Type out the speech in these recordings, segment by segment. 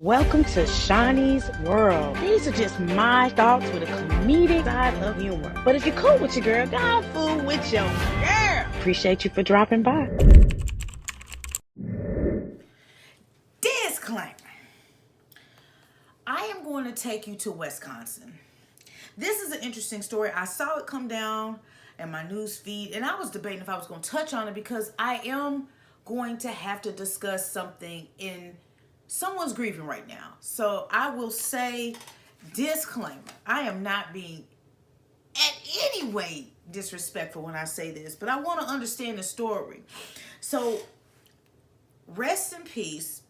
Welcome to Shaunie's World. These are just my thoughts with a comedic side of humor. But if you're cool with your girl, go fool with your girl. Appreciate you for dropping by. Disclaimer. I am going to take you to Wisconsin. This is an interesting story. I saw it come down in my news feed, and I was debating if I was going to touch on it because I am going to have to discuss something in someone's grieving right now. So I will say, disclaimer, I am not being at any way disrespectful when I say this, but I want to understand the story. So rest in peace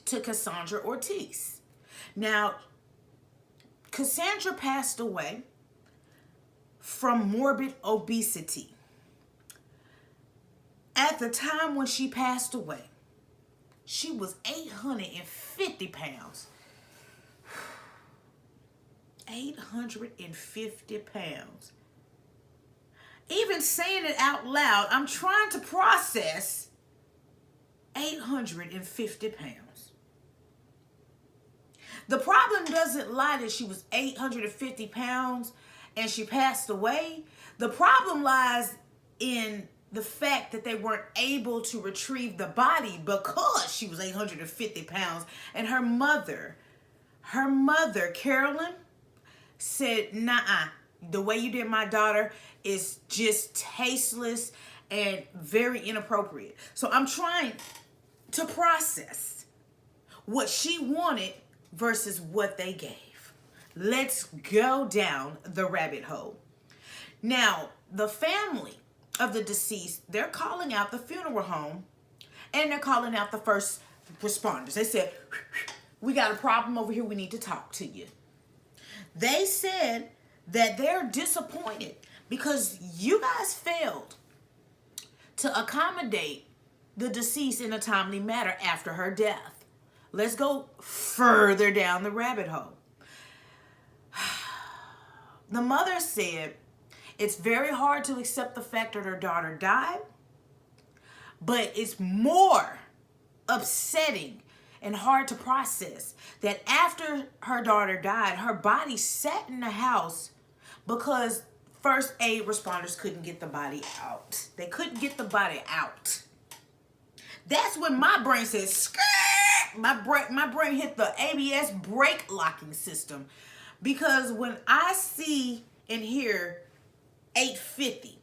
to Cassandra Ortiz. Now, Cassandra passed away from morbid obesity. At the time when she passed away, she was 850 pounds. 850 pounds. Even saying it out loud, I'm trying to process 850 pounds. The problem doesn't lie that she was 850 pounds and she passed away. The problem lies in the fact that they weren't able to retrieve the body because she was 850 pounds. And her mother, Carolyn, said, nah, the way you did my daughter is just tasteless and very inappropriate. So I'm trying to process what she wanted versus what they gave. Let's go down the rabbit hole. Now, the family of the deceased, they're calling out the funeral home and they're calling out the first responders. They said, we got a problem over here. We need to talk to you. They said that they're disappointed because you guys failed to accommodate the deceased in a timely manner after her death. Let's go further down the rabbit hole. The mother said, it's very hard to accept the fact that her daughter died, but it's more upsetting and hard to process that after her daughter died, her body sat in the house because first aid responders couldn't get the body out. They couldn't get the body out. That's when my brain says, skirt! My brain hit the ABS brake locking system. Because when I see and hear 850,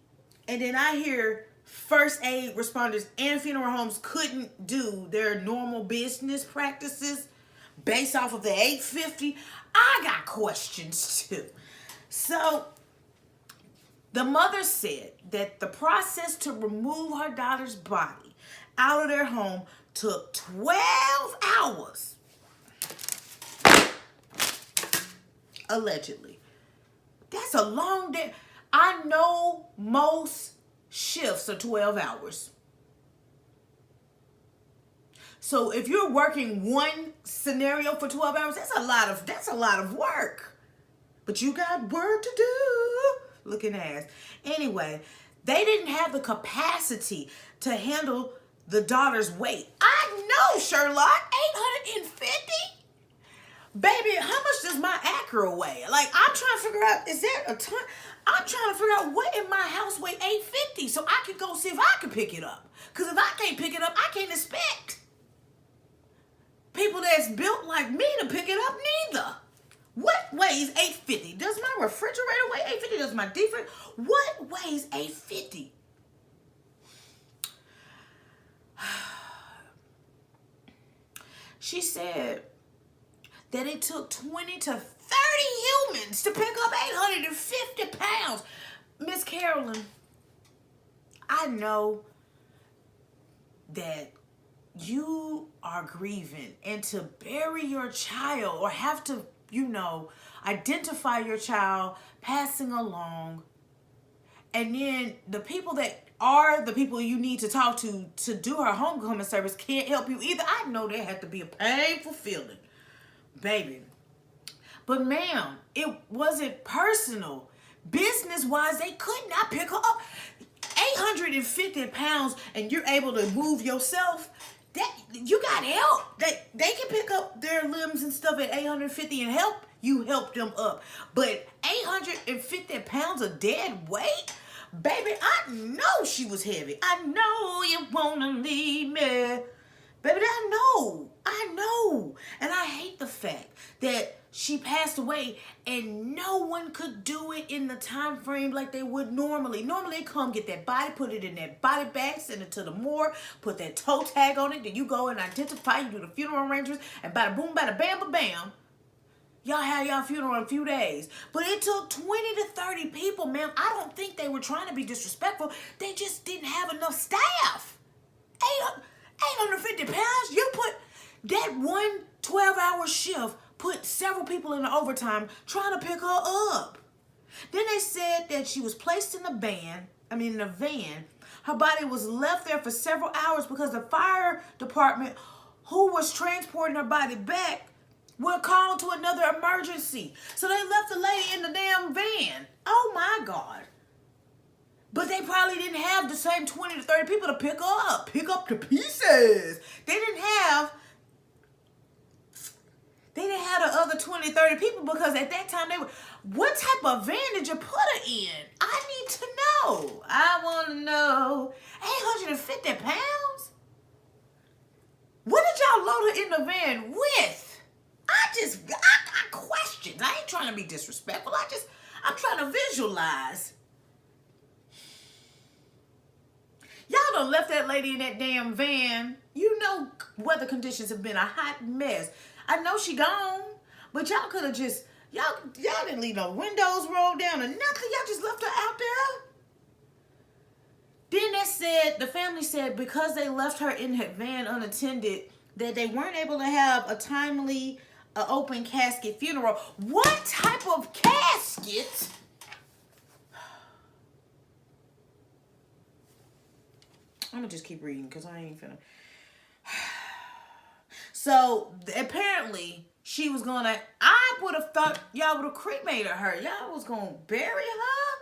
and then I hear first aid responders and funeral homes couldn't do their normal business practices based off of the 850, I got questions too. So the mother said that the process to remove her daughter's body out of their home took 12 hours. Allegedly. That's a long day. I know most shifts are 12 hours. So if you're working one scenario for 12 hours, that's a lot of work. But you got work to do. Looking ass. Anyway, they didn't have the capacity to handle the daughter's weight. I know, Sherlock, 850? Baby, how much does my Acura weigh? Like, I'm trying to figure out, is that a ton? I'm trying to figure out what in my house weigh 850 so I can go see if I can pick it up. Because if I can't pick it up, I can't expect people that's built like me to pick it up neither. What weighs 850? Does my refrigerator weigh 850? Does my deep freezer? What weighs 850? She said that it took 20 to 30 humans to pick up 850 pounds. Miss Carolyn, I know that you are grieving, and to bury your child or have to, identify your child passing along, and then the people that are the people you need to talk to do her homecoming service can't help you either. I know that had to be a painful feeling, baby. But ma'am, it wasn't personal. Business-wise, they could not pick her up. 850 pounds and you're able to move yourself. that you got help. They can pick up their limbs and stuff at 850 and help them up. But 850 pounds of dead weight? Baby, I know she was heavy. I know you wanna leave me. Baby, I know. And I hate the fact that she passed away and no one could do it in the time frame like they would normally. Normally they come get that body, put it in that body bag, send it to the morgue, put that toe tag on it, then you go and identify, you do the funeral arrangements, and bada boom, bada bam, ba bam, y'all had y'all funeral in a few days. But it took 20 to 30 people, ma'am. I don't think they were trying to be disrespectful. They just didn't have enough staff. 850 pounds? You put that one 12-hour shift, put several people in the overtime trying to pick her up. Then they said that she was placed in a van. Her body was left there for several hours because the fire department who was transporting her body back were called to another emergency. So they left the lady in the damn van. Oh my God. But they probably didn't have the same 20 to 30 people to pick up the pieces. They didn't have the other 20, 30 people because at that time what type of van did you put her in? I need to know. I want to know. 850 pounds? What did y'all load her in the van with? I got questions. I ain't trying to be disrespectful. I'm trying to visualize. Y'all done left that lady in that damn van. You know weather conditions have been a hot mess. I know she gone, but y'all could have just, y'all didn't leave no windows rolled down or nothing. Y'all just left her out there. Then the family said because they left her in her van unattended, that they weren't able to have a timely open casket funeral. What type of casket? I'm gonna just keep reading because I ain't finna. So apparently she was gonna, I would have thought y'all would have cremated her. Y'all was gonna bury her?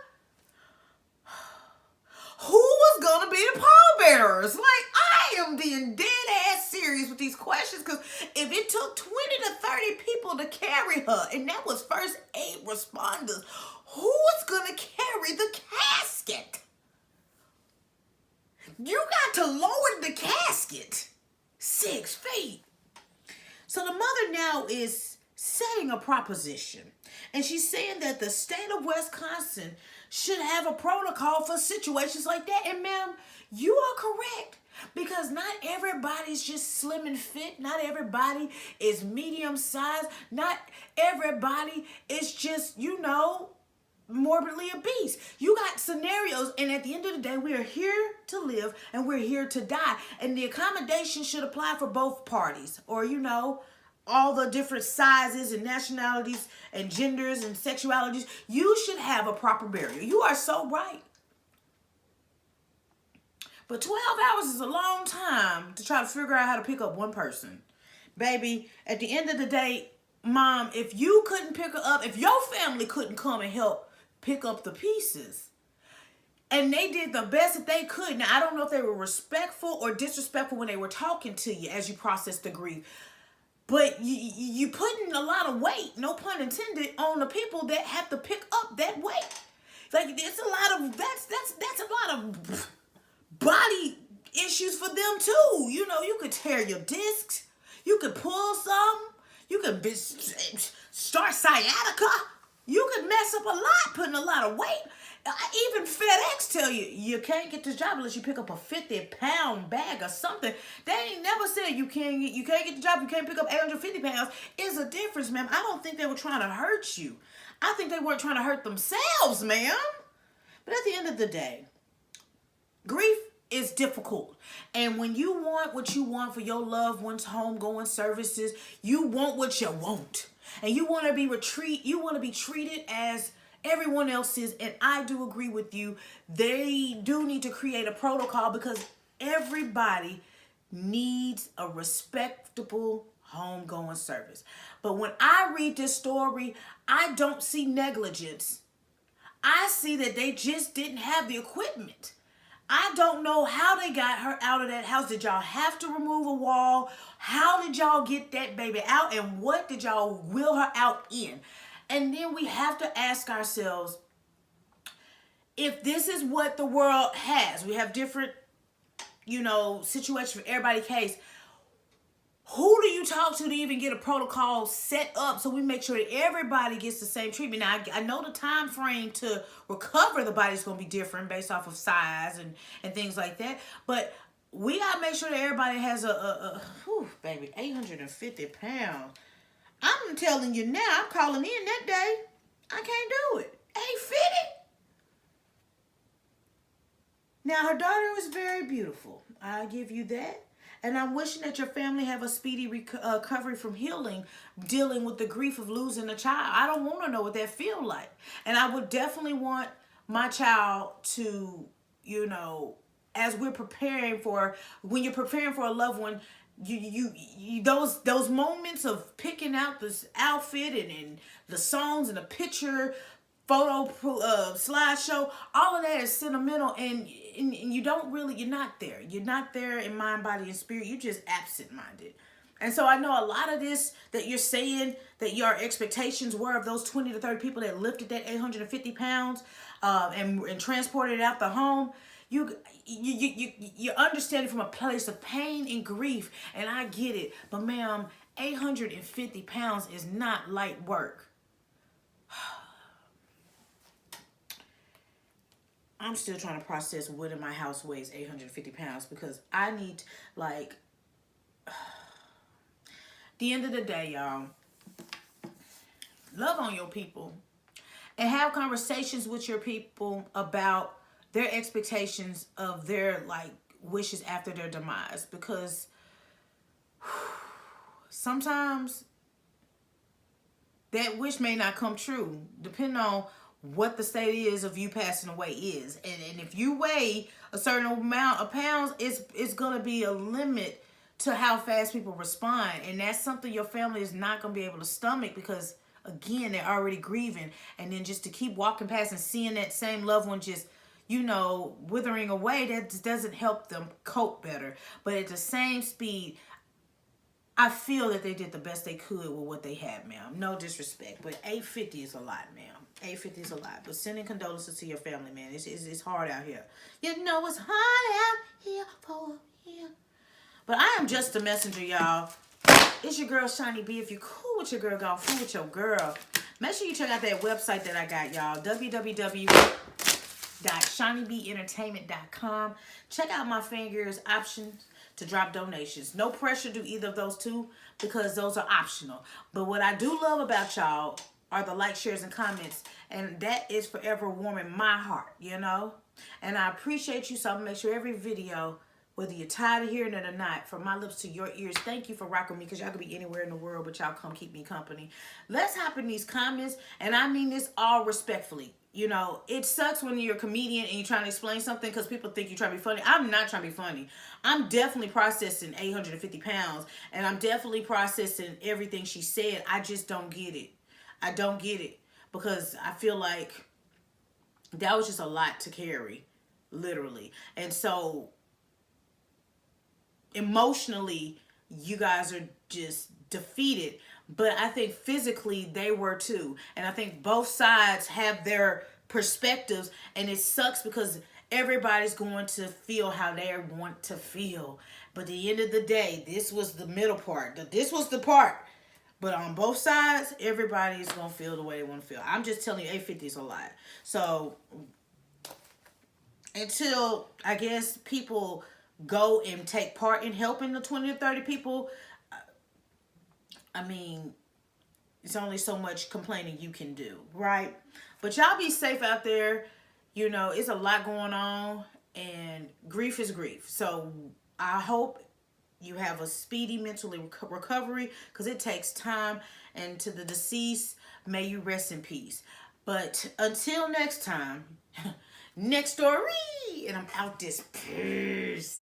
Who was gonna be the pallbearers? Like, I am being dead ass serious with these questions because if it took 20 to 30 people to carry her and that was first aid responders, who was gonna carry the casket? You got to lower the casket 6 feet. So the mother now is setting a proposition. And she's saying that the state of Wisconsin should have a protocol for situations like that. And ma'am, you are correct. Because not everybody's just slim and fit. Not everybody is medium size. Not everybody is just, morbidly obese. You got scenarios, and at the end of the day, we are here to live and we're here to die. And the accommodation should apply for both parties, or all the different sizes and nationalities and genders and sexualities. You should have a proper burial. You are so right. But 12 hours is a long time to try to figure out how to pick up one person. Baby, at the end of the day, Mom, if you couldn't pick her up, if your family couldn't come and help pick up the pieces, and they did the best that they could. Now, I don't know if they were respectful or disrespectful when they were talking to you as you processed the grief, but you putting a lot of weight, no pun intended, on the people that have to pick up that weight. Like, it's a lot of, that's a lot of body issues for them too. You could tear your discs, you could pull some, you could start sciatica. You could mess up a lot, putting a lot of weight. Even FedEx tell you can't get this job unless you pick up a 50-pound bag or something. They ain't never said you can't get the job, you can't pick up 850 pounds. It's a difference, ma'am. I don't think they were trying to hurt you. I think they weren't trying to hurt themselves, ma'am. But at the end of the day, grief is difficult. And when you want what you want for your loved ones' homegoing services, you want what you want. And you want to be treated as everyone else is. And I do agree with you. They do need to create a protocol because everybody needs a respectable homegoing service. But when I read this story, I don't see negligence. I see that they just didn't have the equipment. I don't know how they got her out of that house. Did y'all have to remove a wall? How did y'all get that baby out? And what did y'all wheel her out in? And then we have to ask ourselves, if this is what the world has, we have different, situations for everybody's case. Who do you talk to even get a protocol set up so we make sure that everybody gets the same treatment? Now, I know the time frame to recover the body is going to be different based off of size and things like that. But we got to make sure that everybody has baby, 850 pounds. I'm telling you now, I'm calling in that day. I can't do it. 850? Now, her daughter was very beautiful. I'll give you that. And I'm wishing that your family have a speedy recovery from healing, dealing with the grief of losing a child. I don't want to know what that feels like. And I would definitely want my child to, as we're preparing for, when you're preparing for a loved one, you those moments of picking out this outfit and the songs and the picture, photo slideshow, all of that is sentimental, and you don't really, you're not there in mind, body, and spirit. You're just absent-minded. And so I know a lot of this that you're saying that your expectations were of those 20 to 30 people that lifted that 850 pounds and transported it out the home. You're understanding from a place of pain and grief, and I get it. But ma'am, 850 pounds is not light work. I'm still trying to process what in my house weighs 850 pounds because I need, the end of the day, y'all, love on your people and have conversations with your people about their expectations of their, wishes after their demise, because sometimes that wish may not come true, depending on what the state is of you passing away is. And if you weigh a certain amount of pounds, it's going to be a limit to how fast people respond. And that's something your family is not going to be able to stomach because, again, they're already grieving. And then just to keep walking past and seeing that same loved one just, withering away, that doesn't help them cope better. But at the same speed, I feel that they did the best they could with what they had, ma'am. No disrespect, but 850 is a lot, ma'am. 850 is a lot. But sending condolences to your family, man. It's hard out here. It's hard out here for you. But I am just a messenger, y'all. It's your girl, Shaunie B. If you're cool with your girl, go fool with your girl. Make sure you check out that website that I got, y'all. www.shauniebent.com. Check out my fingers options to drop donations. No pressure to either of those two because those are optional. But what I do love about y'all are the likes, shares, and comments. And that is forever warming my heart, And I appreciate you, so I'm going to make sure every video, whether you're tired of hearing it or not, from my lips to your ears, thank you for rocking me, because y'all could be anywhere in the world, but y'all come keep me company. Let's hop in these comments, and I mean this all respectfully. It sucks when you're a comedian and you're trying to explain something because people think you're trying to be funny. I'm not trying to be funny. I'm definitely processing 850 pounds, and I'm definitely processing everything she said. I just don't get it. I don't get it because I feel like that was just a lot to carry, literally. And so emotionally, you guys are just defeated, but I think physically they were too. And I think both sides have their perspectives, and it sucks because everybody's going to feel how they want to feel. But at the end of the day, this was the middle part. This was the part. But on both sides, everybody's going to feel the way they want to feel. I'm just telling you, 850 is a lot. So until, I guess, people go and take part in helping the 20 to 30 people, I mean, it's only so much complaining you can do, right? But y'all be safe out there. It's a lot going on, and grief is grief. So I hope you have a speedy mental recovery, because it takes time. And to the deceased, may you rest in peace. But until next time, next story, and I'm out this. Peace.